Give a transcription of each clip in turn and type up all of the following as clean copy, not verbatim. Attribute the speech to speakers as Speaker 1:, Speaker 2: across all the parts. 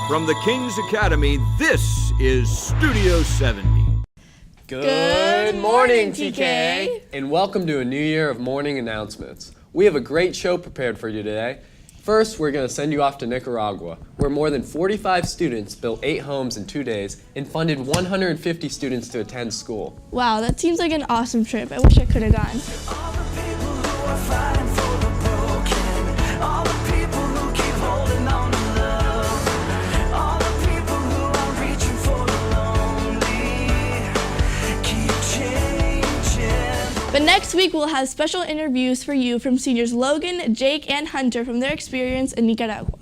Speaker 1: From the King's Academy, this is Studio 70.
Speaker 2: Good morning, TKA! And welcome to a new year of morning announcements. We have a great show prepared for you today. First, we're going to send you off to Nicaragua, where more than 45 students built 8 homes in 2 days and funded 150 students to attend school.
Speaker 3: Wow, that seems like an awesome trip. I wish I could have gone.
Speaker 4: All the people who are fighting for the broken, all the people who keep holding on to love, all the people who are reaching for the lonely, keep changing.
Speaker 3: But next week, we'll have special interviews for you from seniors Logan, Jake, and Hunter from their experience in Nicaragua.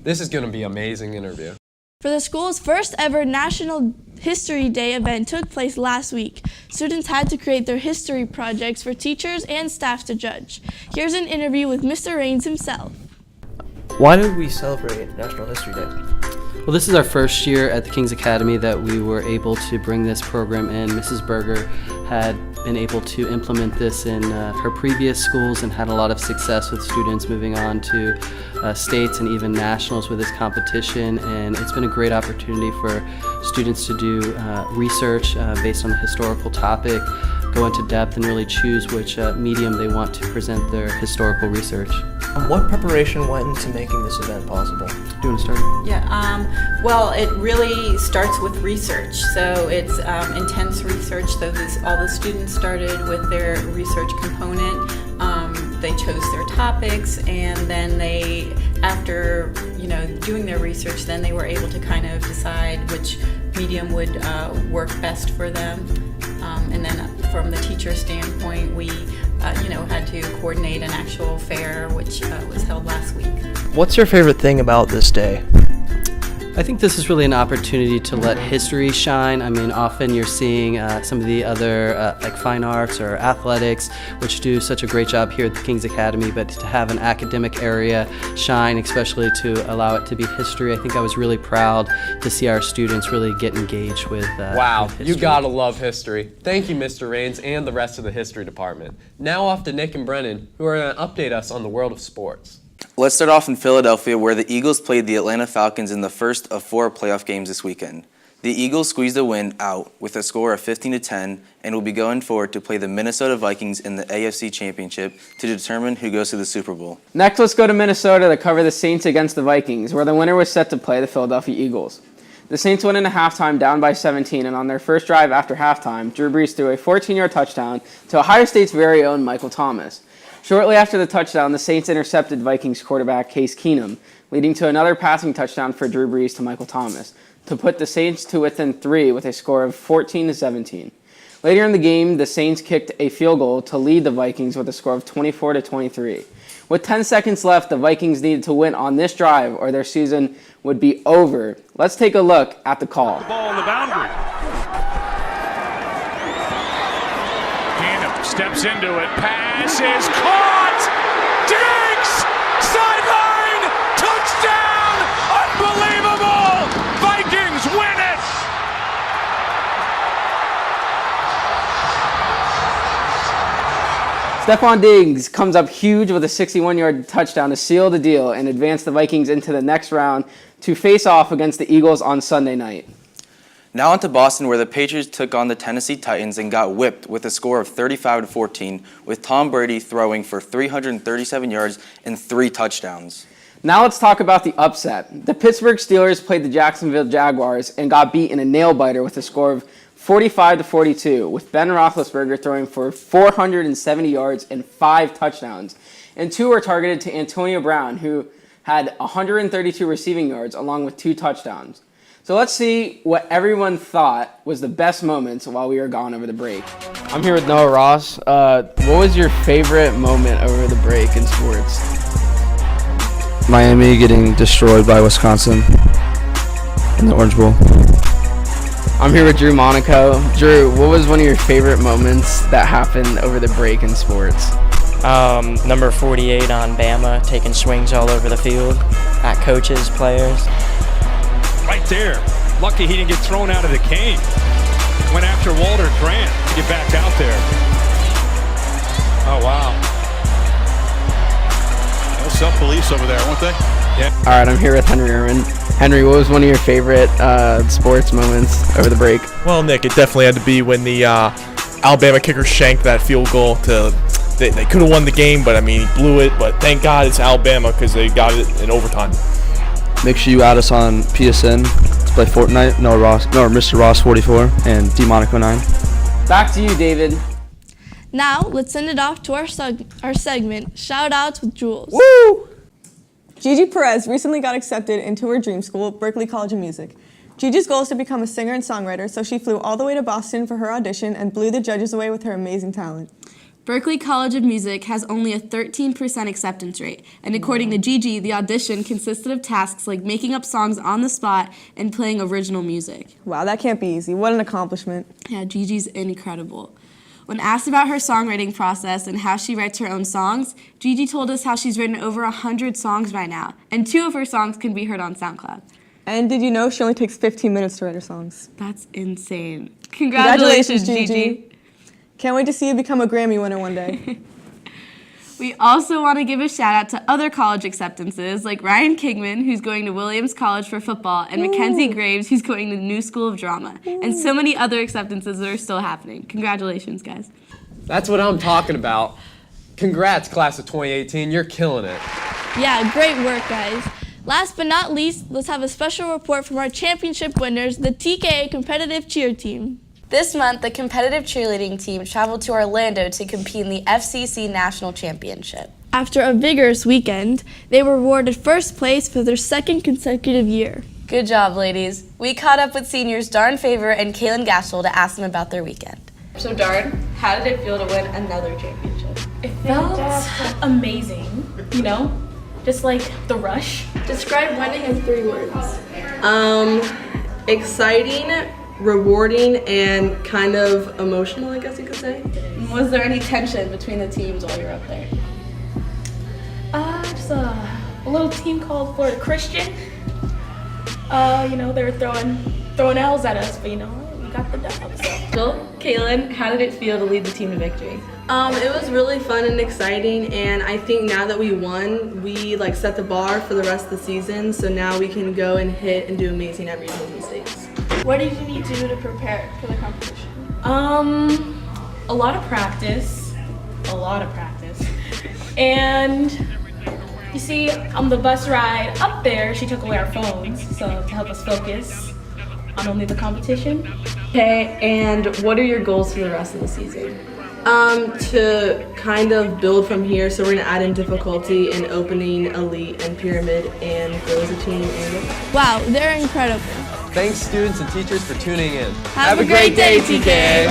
Speaker 2: This is going to be an amazing interview.
Speaker 3: For the school's first ever National History Day event took place last week. Students had to create their history projects for teachers and staff to judge. Here's an interview with Mr. Raines himself.
Speaker 5: Why do we celebrate National History Day?
Speaker 6: Well, this is our first year at the King's Academy that we were able to bring this program in. Mrs. Berger had been able to implement this in her previous schools and had a lot of success with students moving on to states and even nationals with this competition. And it's been a great opportunity for students to do research based on a historical topic, go into depth and really choose which medium they want to present their historical research.
Speaker 5: What preparation went into making this event possible?
Speaker 6: Do you want to start?
Speaker 7: Yeah, well, it really starts with research. So it's intense research. So all the students started with their research component. They chose their topics, and then they, after doing their research, then they were able to kind of decide which medium would work best for them. And then from the teacher standpoint, we had to coordinate an actual fair, which was held last week.
Speaker 5: What's your favorite thing about this day?
Speaker 6: I think this is really an opportunity to let history shine. I mean, often you're seeing some of the other like fine arts or athletics, which do such a great job here at the King's Academy, but to have an academic area shine, especially to allow it to be history, I think I was really proud to see our students really get engaged with
Speaker 2: Wow,
Speaker 6: with history.
Speaker 2: you gotta love history. Thank you, Mr. Raines and the rest of the history department. Now off to Nick and Brennan, who are going to update us on the world of sports.
Speaker 8: Let's start off in Philadelphia, where the Eagles played the Atlanta Falcons in the first of 4 playoff games this weekend. The Eagles squeezed a win out with a score of 15-10 and will be going forward to play the Minnesota Vikings in the AFC Championship to determine who goes to the Super Bowl.
Speaker 9: Next, let's go to Minnesota to cover the Saints against the Vikings, where the winner was set to play the Philadelphia Eagles. The Saints went into halftime down by 17, and on their first drive after halftime, Drew Brees threw a 14-yard touchdown to Ohio State's very own Michael Thomas. Shortly after the touchdown, the Saints intercepted Vikings quarterback Case Keenum, leading to another passing touchdown for Drew Brees to Michael Thomas, to put the Saints to within 3 with a score of 14-17. Later in the game, the Saints kicked a field goal to lead the Vikings with a score of 24-23. With 10 seconds left, the Vikings needed to win on this drive or their season would be over. Let's take a look at the call.
Speaker 10: The ball on the boundary. Keenum steps into it. Pass is caught. Diggs! Sideline! Touchdown! Unbelievable! Vikings win it!
Speaker 9: Stephon Diggs comes up huge with a 61-yard touchdown to seal the deal and advance the Vikings into the next round to face off against the Eagles on Sunday night.
Speaker 8: Now on to Boston, where the Patriots took on the Tennessee Titans and got whipped with a score of 35-14, with Tom Brady throwing for 337 yards and 3 touchdowns.
Speaker 9: Now let's talk about the upset. The Pittsburgh Steelers played the Jacksonville Jaguars and got beat in a nail-biter with a score of 45-42, with Ben Roethlisberger throwing for 470 yards and 5 touchdowns. And 2 were targeted to Antonio Brown, who had 132 receiving yards along with 2 touchdowns. So let's see what everyone thought was the best moments while we were gone over the break. I'm here with Noah Ross. What was your favorite moment over the break in sports?
Speaker 11: Miami getting destroyed by Wisconsin in the Orange Bowl.
Speaker 9: I'm here with Drew Monaco. Drew, what was one of your favorite moments that happened over the break in sports?
Speaker 12: Number 48 on Bama, taking swings all over the field at coaches, players.
Speaker 10: Right there. Lucky he didn't get thrown out of the game. Went after Walter Grant to get back out there. Oh, wow.
Speaker 13: No self-police over there, weren't they?
Speaker 10: Yeah.
Speaker 9: All right, I'm here with Henry Irwin. Henry, what was one of your favorite sports moments over the break?
Speaker 13: Well, Nick, it definitely had to be when the Alabama kicker shanked that field goal. They could have won the game, but I mean, he blew it. But thank God it's Alabama because they got it in overtime.
Speaker 11: Make sure you add us on PSN to play Fortnite. No, Mr. Ross 44 and Demonico 9.
Speaker 9: Back to you, David.
Speaker 3: Now, let's send it off to our segment, Shout Outs with Jules.
Speaker 14: Woo! Gigi Perez recently got accepted into her dream school, Berklee College of Music. Gigi's goal is to become a singer and songwriter, so she flew all the way to Boston for her audition and blew the judges away with her amazing talent.
Speaker 15: Berklee College of Music has only a 13% acceptance rate, and according to Gigi, the audition consisted of tasks like making up songs on the spot and playing original music.
Speaker 14: Wow, that can't be easy. What an accomplishment.
Speaker 15: Yeah, Gigi's incredible. When asked about her songwriting process and how she writes her own songs, Gigi told us how she's written over 100 songs by now, and 2 of her songs can be heard on SoundCloud.
Speaker 14: And did you know she only takes 15 minutes to write her songs?
Speaker 15: That's insane. Congratulations, Gigi.
Speaker 14: Can't wait to see you become a Grammy winner one day.
Speaker 15: We also want to give a shout out to other college acceptances like Ryan Kingman, who's going to Williams College for football, and Mackenzie Graves, who's going to the New School of Drama, and so many other acceptances that are still happening. Congratulations, guys.
Speaker 2: That's what I'm talking about. Congrats, class of 2018. You're killing it.
Speaker 3: Yeah, great work, guys. Last but not least, let's have a special report from our championship winners, the TKA competitive cheer team.
Speaker 15: This month, the competitive cheerleading team traveled to Orlando to compete in the FCC National Championship.
Speaker 3: After a vigorous weekend, they were awarded first place for their 2nd consecutive year.
Speaker 15: Good job, ladies. We caught up with seniors Darn Favor and Kaylin Gaschel to ask them about their weekend. So Darn, how did it feel to win another championship?
Speaker 16: It felt amazing, you know, just like the rush.
Speaker 3: Describe winning in 3 words.
Speaker 17: Exciting, rewarding, and kind of emotional, I guess you could say.
Speaker 15: Was there any tension between the teams while you were up there?
Speaker 16: Just a little team called Florida Christian. You know, they were throwing L's at us, but you know, we got the dub.
Speaker 15: So, Kaylin, how did it feel to lead the team to victory?
Speaker 17: It was really fun and exciting, and I think now that we won, we set the bar for the rest of the season, so now we can go and hit and do amazing at regionals and states.
Speaker 3: What did you need to do to prepare for the competition?
Speaker 16: A lot of practice. And you see, on the bus ride up there, she took away our phones, so to help us focus on only the competition.
Speaker 15: Okay, and what are your goals for the rest of the season?
Speaker 17: To kind of build from here, so we're going to add in difficulty in opening, elite, and pyramid, and grow as a team.
Speaker 3: Wow, they're incredible.
Speaker 2: Thanks, students and teachers, for tuning in.
Speaker 3: Have a great day, TKA.